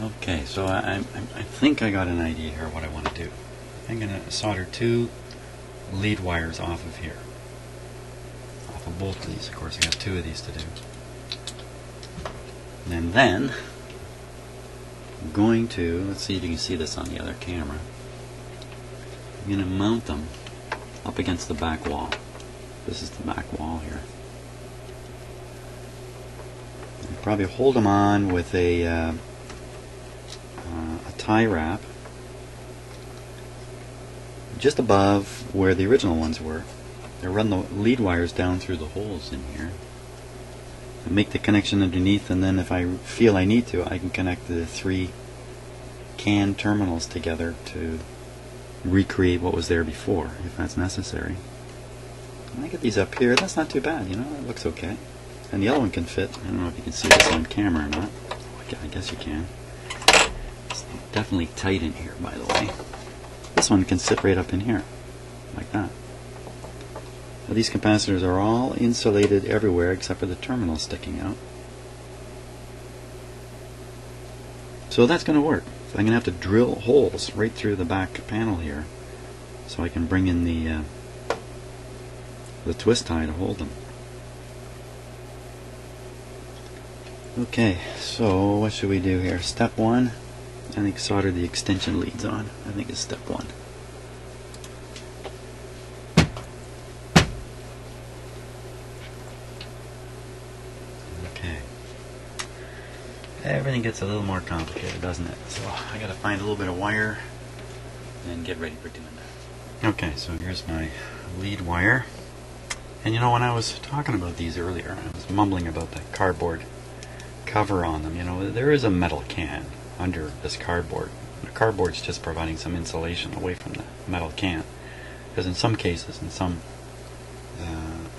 Okay, so I think I got an idea here what I want to do. I'm going to solder two lead wires off of here. Off of both of these. Of course, I got two of these to do. And then I'm going to, let's see if you can see this on the other camera. I'm going to mount them up against the back wall. This is the back wall here. I'll probably hold them on with a tie wrap just above where the original ones were. I run the lead wires down through the holes in here and make the connection underneath, and then if I feel I need to, I can connect the three CAN terminals together to recreate what was there before, if that's necessary. And I get these up here. That's not too bad, you know, it looks okay. And the other one can fit. I don't know if you can see this on camera or not. I guess you can. It's definitely tight in here, by the way. This one can sit right up in here, like that. Now, these capacitors are all insulated everywhere except for the terminal sticking out. So that's going to work. So I'm going to have to drill holes right through the back panel here so I can bring in the twist tie to hold them. Okay, so what should we do here? Step one, I think solder the extension leads on. I think is step one. Okay. Everything gets a little more complicated, doesn't it? So I gotta find a little bit of wire and get ready for doing that. Okay, so here's my lead wire. And you know, when I was talking about these earlier, I was mumbling about the cardboard cover on them. You know, there is a metal can under this cardboard. The cardboard's just providing some insulation away from the metal can, because in some cases, in some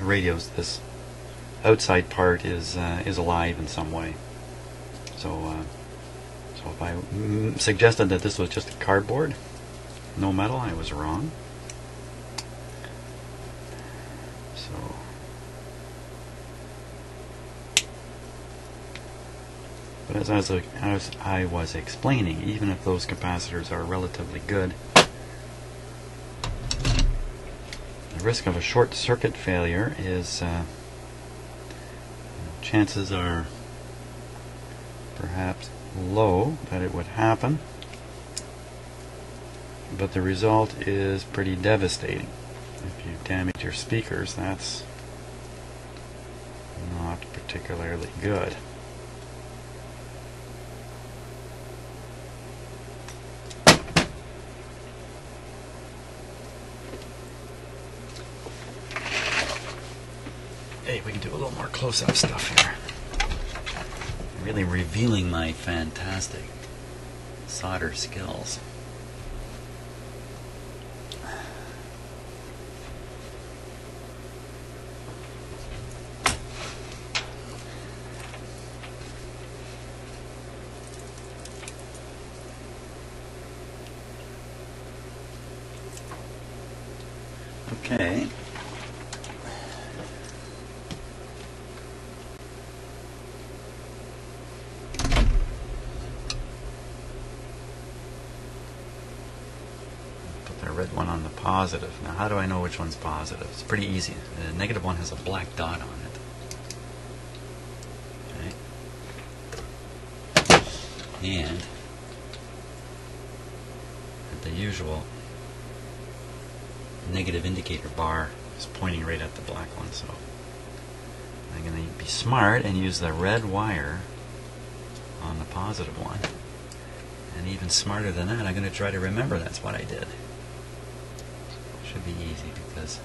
radios, this outside part is alive in some way. So if I suggested that this was just a cardboard, no metal, I was wrong. So but as I was explaining, even if those capacitors are relatively good, the risk of a short circuit failure is, chances are perhaps low that it would happen, but the result is pretty devastating. If you damage your speakers, that's not particularly good. Hey, we can do a little more close-up stuff here. Really revealing my fantastic solder skills. Okay. Red one on the positive. Now, how do I know which one's positive? It's pretty easy. The negative one has a black dot on it. Okay. And the usual negative indicator bar is pointing right at the black one. So I'm going to be smart and use the red wire on the positive one. And even smarter than that, I'm going to try to remember that's what I did. Should be easy because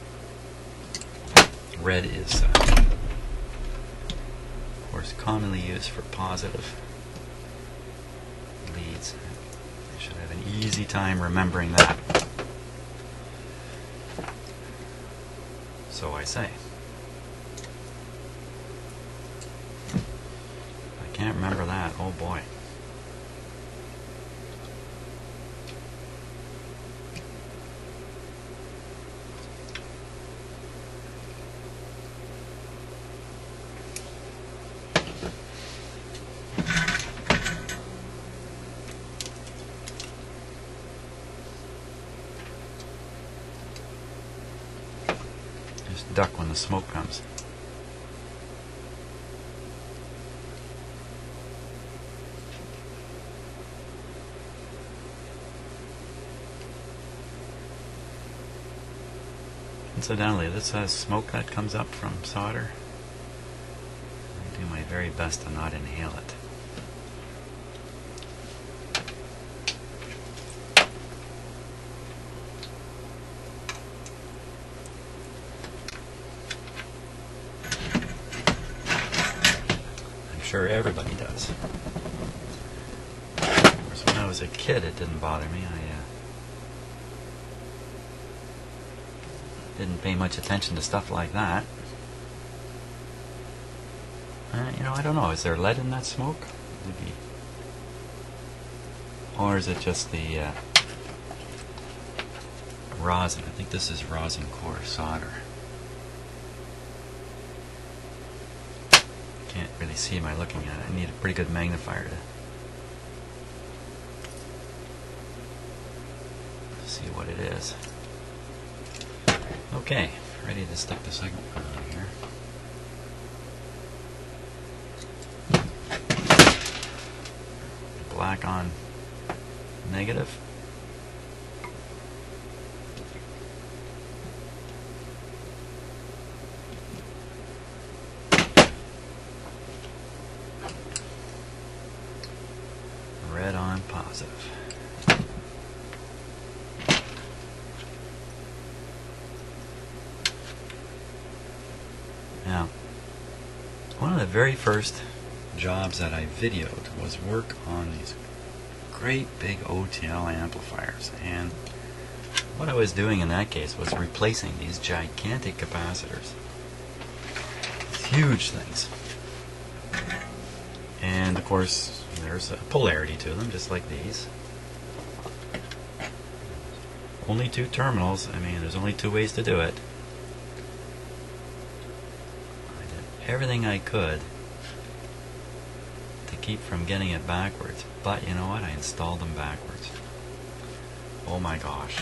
red is, of course, commonly used for positive leads. I should have an easy time remembering that. So I say. I can't remember that. Oh boy. duck when the smoke comes. Incidentally, this has smoke that comes up from solder. I do my very best to not inhale it. I'm sure everybody does. Of course, when I was a kid, it didn't bother me. I didn't pay much attention to stuff like that. You know, I don't know. Is there lead in that smoke? Maybe. Or is it just the rosin? I think this is rosin core solder. Can't really see by looking at it. I need a pretty good magnifier to see what it is. Okay, ready to stick the second one on here. Black on negative. Red on positive. Now, one of the very first jobs that I videoed was work on these great big OTL amplifiers, and what I was doing in that case was replacing these gigantic capacitors. These huge things. And of course there's a polarity to them, just like these. Only two terminals. I mean, there's only two ways to do it. Everything I could to keep from getting it backwards, but you know what, I installed them backwards. Oh my gosh.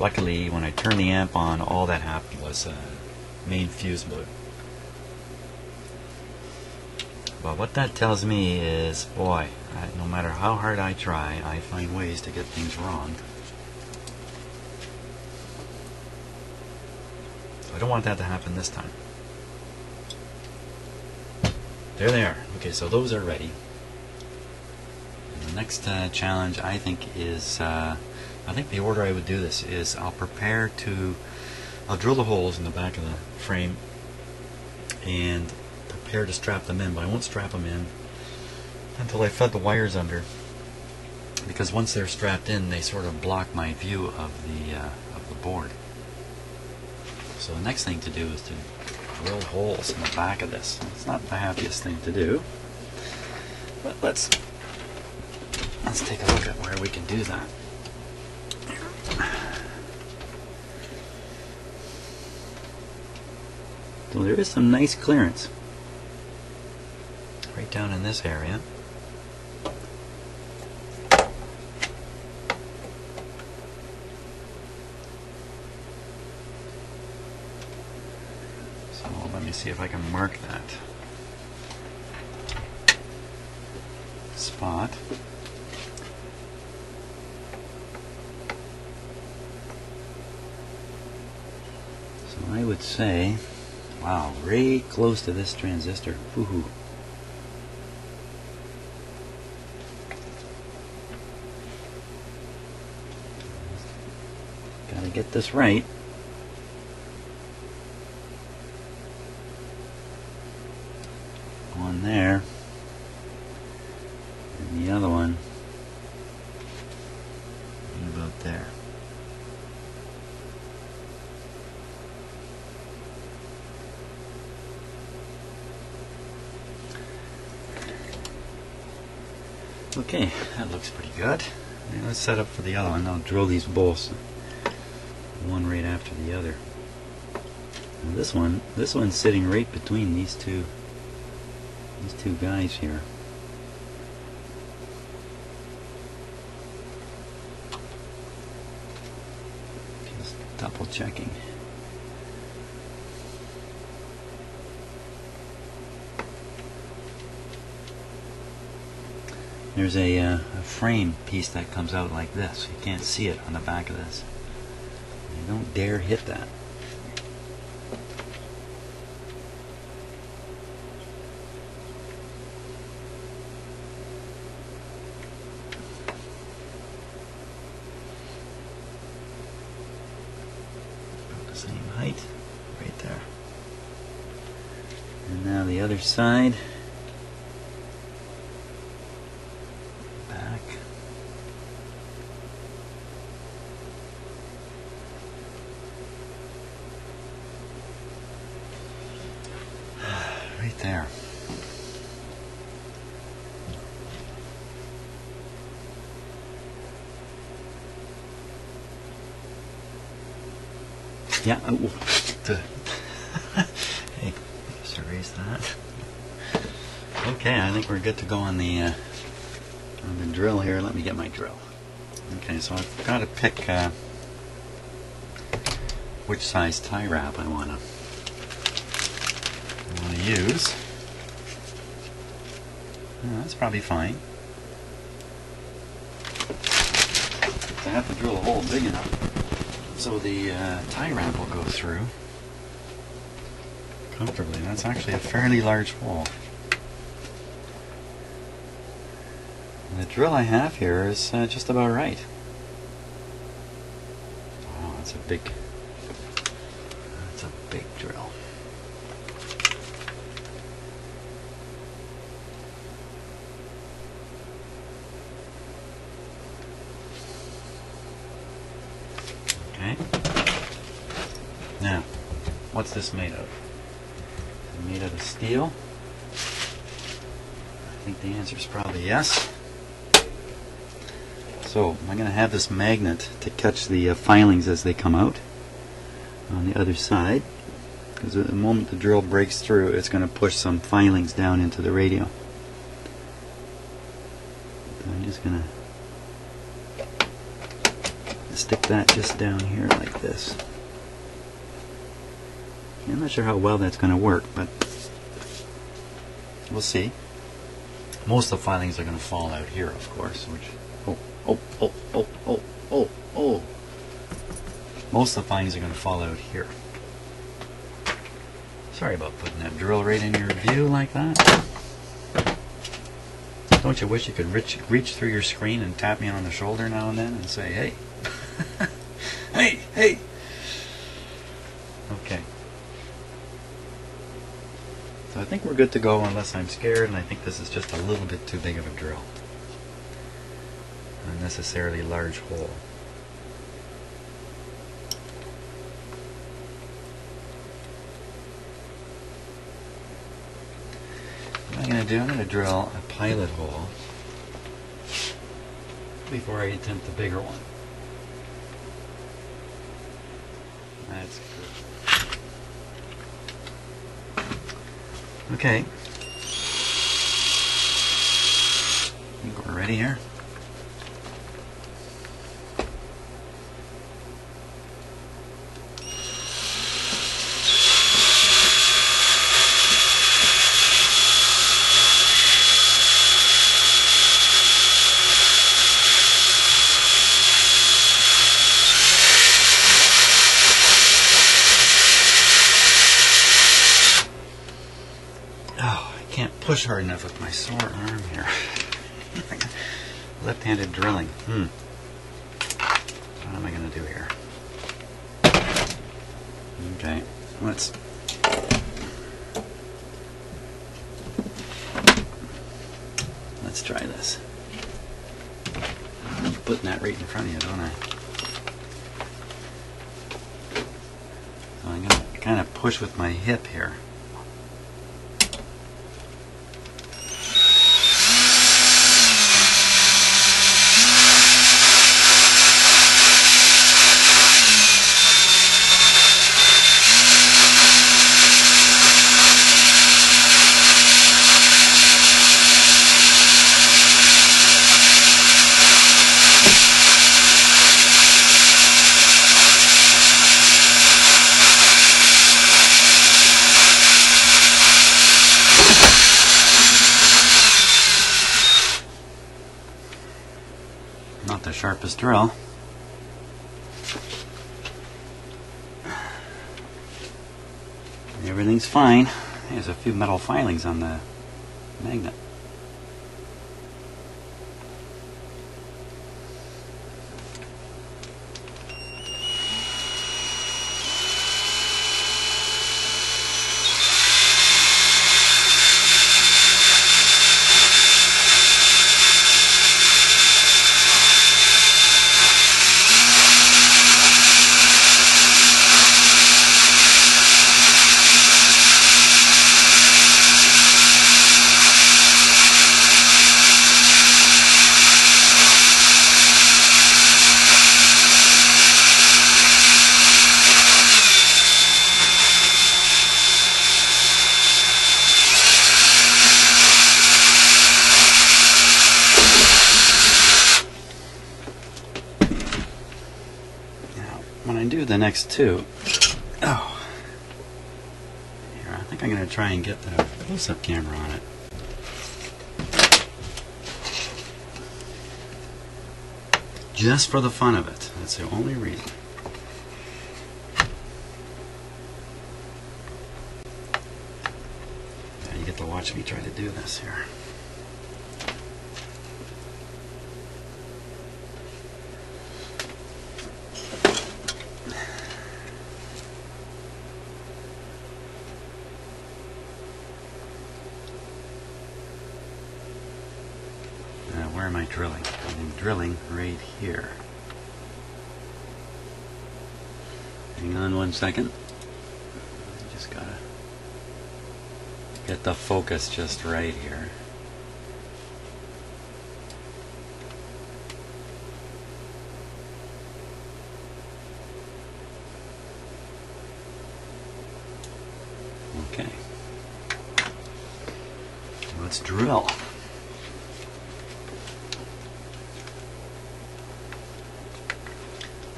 Luckily, when I turned the amp on, all that happened was main fuse blew. But what that tells me is, boy, no matter how hard I try, I find ways to get things wrong. So I don't want that to happen this time. There they are. Okay, so those are ready. And the next challenge, I think, is I think the order I would do this is I'll drill the holes in the back of the frame and prepare to strap them in, but I won't strap them in until I fed the wires under, because once they're strapped in, they sort of block my view of the board. So the next thing to do is to drill holes in the back of this. It's not the happiest thing to do, but let's take a look at where we can do that. So there is some nice clearance right down in this area. Let me see if I can mark that spot. So I would say, wow, right close to this transistor. Woohoo. Gotta get this right. One there, and the other one about there. Okay, that looks pretty good. Now let's set up for the other one. I'll drill these bolts, one right after the other. And this one's sitting right between these two guys here. Just double checking. there's a frame piece that comes out like this. You can't see it on the back of this. You don't dare hit that. About the same height, right there. And now the other side. Back. Right there. Yeah. Hey, just erase that. Okay, I think we're good to go on the drill here. Let me get my drill. Okay, so I've got to pick which size tie wrap I want to use. That's probably fine. I have to drill a hole big enough so the tie wrap will go through comfortably. That's actually a fairly large hole. And the drill I have here is just about right. Oh, that's a big drill. Okay. Now, what's this made of? Is it made out of steel? I think the answer is probably yes. So, I'm going to have this magnet to catch the filings as they come out on the other side, because at the moment the drill breaks through, it's going to push some filings down into the radio. I'm just going to stick that just down here like this. I'm not sure how well that's going to work, but we'll see. Most of the filings are going to fall out here, of course, which most of the filings are going to fall out here. Sorry about putting that drill right in your view like that. Don't you wish you could reach through your screen and tap me on the shoulder now and then and say, hey, hey, hey. Okay. So I think we're good to go unless I'm scared, and I think this is just a little bit too big of a drill. Unnecessarily large hole. What I'm going to do, I'm going to drill a pilot hole before I attempt the bigger one. That's good. Okay. I think we're ready here. Push hard enough with my sore arm here. Left-handed drilling. What am I going to do here? Okay, let's try this. I'm putting that right in front of you, don't I? So I'm going to kind of push with my hip here. the sharpest drill. Everything's fine. There's a few metal filings on the magnet. When I do the next two, here, I think I'm going to try and get the close-up camera on it. Just for the fun of it. That's the only reason. Yeah, you get to watch me try to do this here. Where am I drilling? I'm drilling right here. Hang on 1 second. Just gotta get the focus just right here. Okay. Let's drill.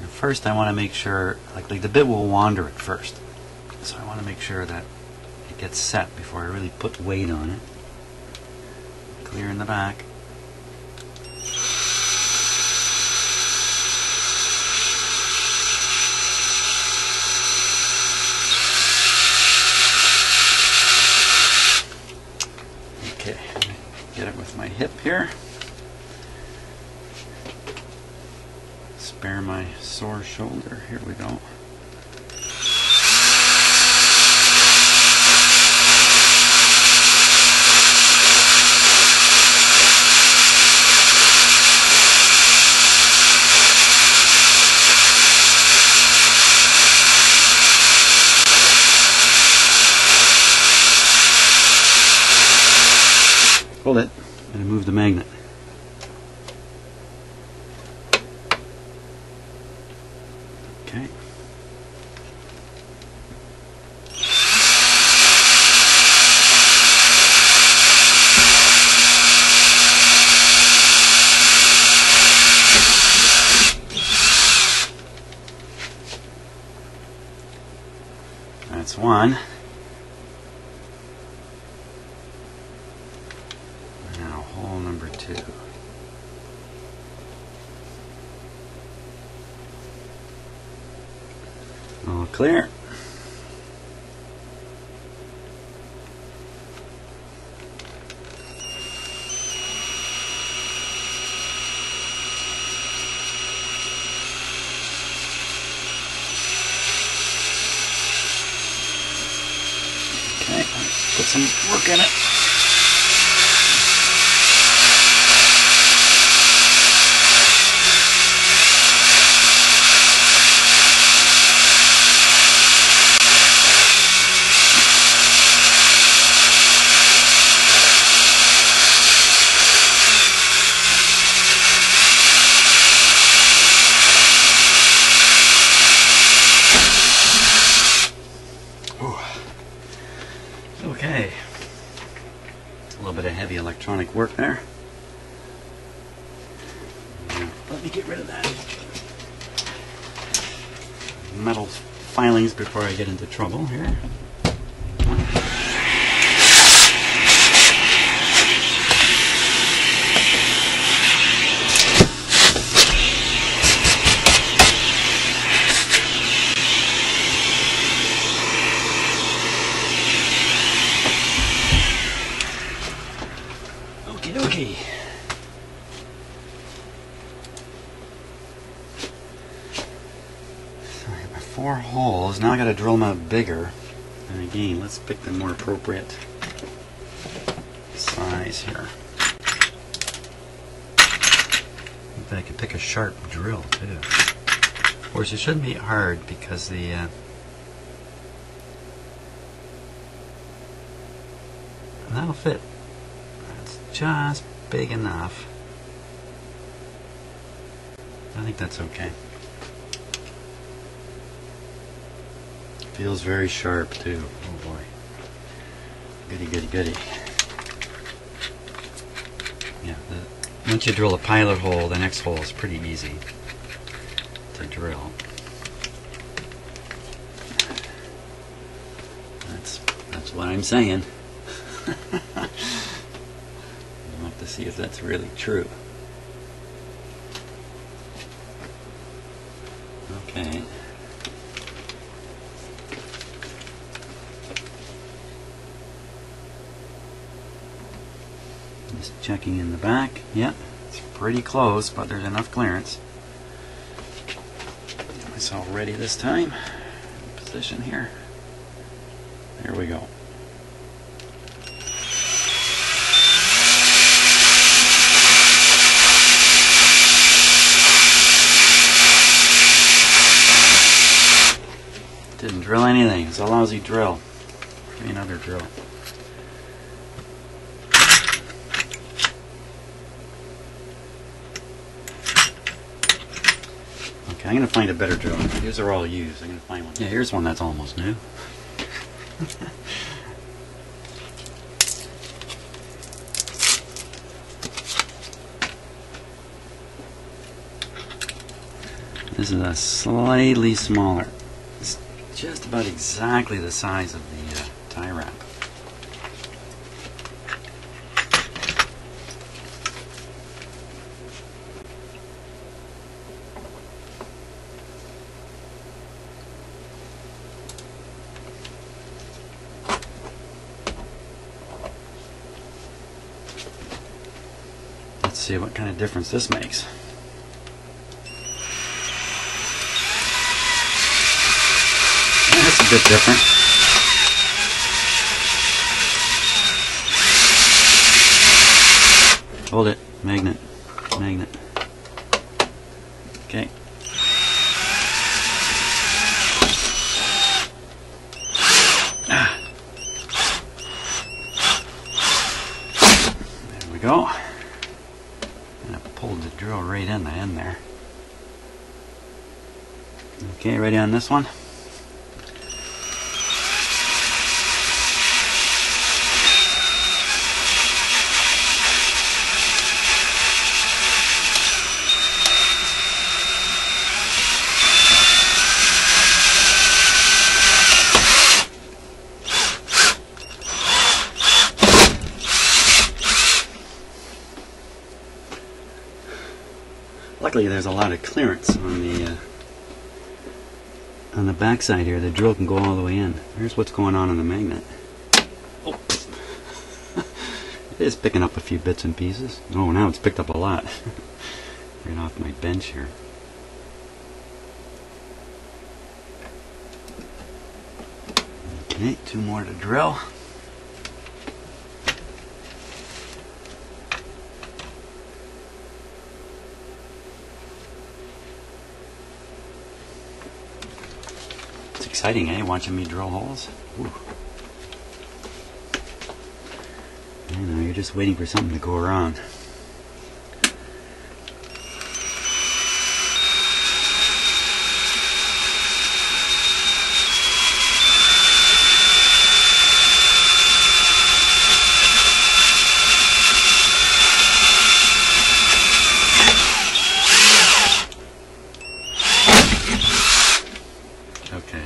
First, I want to make sure, like the bit will wander at first, so I want to make sure that it gets set before I really put weight on it. Clear in the back. Okay, get it with my hip here. Spare my sore shoulder. Here we go. Hold it. I'm going to move the magnet. Okay. That's one. Now hole number 2. All clear. Okay, let's put some work in it. Okay, a little bit of heavy electronic work there. Now, let me get rid of that metal filings before I get into trouble here. Okie dokie. So I have my 4 holes. Now I got to drill them out bigger. And again, let's pick the more appropriate size here. But I can pick a sharp drill too. Of course, it shouldn't be hard because the that'll fit. That's just big enough. I think that's okay. Feels very sharp too. Oh boy. Goody, goody, goody. Yeah, once you drill a pilot hole, the next hole is pretty easy to drill. That's what I'm saying. I'll have to see if that's really true. Okay. Just checking in the back. Yep, it's pretty close, but there's enough clearance. Get myself ready this time. Position here. There we go. Didn't drill anything. It's a lousy drill. Try another drill. Okay, I'm going to find a better drill. These are all used. I'm going to find one. Yeah, here's one that's almost new. This is a slightly smaller. It's just about exactly the size of the tie wrap. Let's see what kind of difference this makes. That's a bit different. Hold it. Magnet. Magnet. Okay. There we go. And I pulled the drill right in the end there. Okay, ready on this one? Luckily, there's a lot of clearance on the back side here. The drill can go all the way in. Here's what's going on the magnet. Oh. It is picking up a few bits and pieces. Oh, now it's picked up a lot. Right off my bench here. Okay, 2 more to drill. Exciting, eh? Watching me drill holes. Ooh. I know, you're just waiting for something to go around.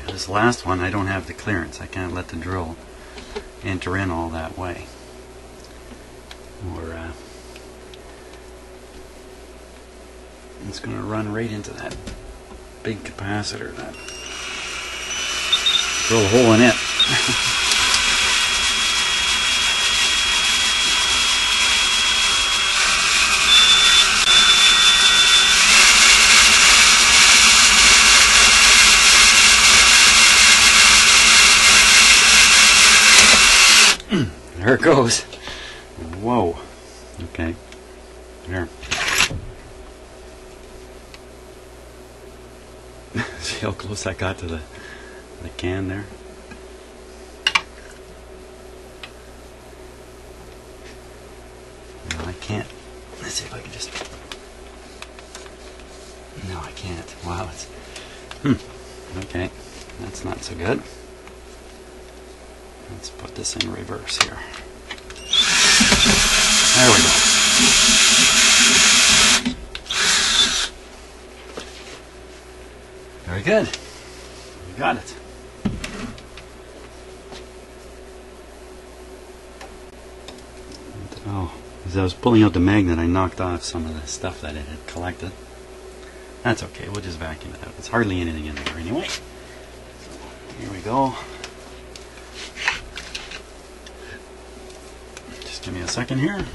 This last one, I don't have the clearance. I can't let the drill enter in all that way. Or it's going to run right into that big capacitor. That drill a hole in it. There it goes. Whoa. Okay. There. See how close I got to the can there? No, I can't. Let's see if I can just... No, I can't. Wow, it's... Okay, that's not so good. Let's put this in reverse here. There we go. Very good. You got it. Oh, as I was pulling out the magnet, I knocked off some of the stuff that it had collected. That's okay, we'll just vacuum it out. There's hardly anything in there anyway. So, here we go. Just give me a second here.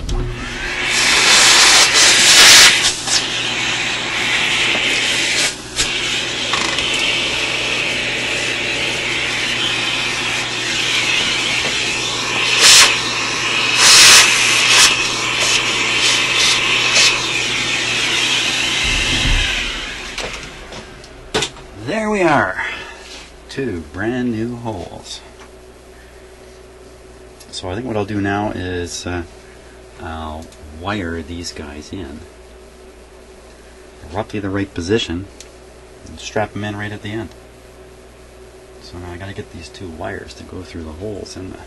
There we are, 2 brand new holes. So I think what I'll do now is I'll wire these guys in roughly the right position and strap them in right at the end. So now I got to get these 2 wires to go through the holes in the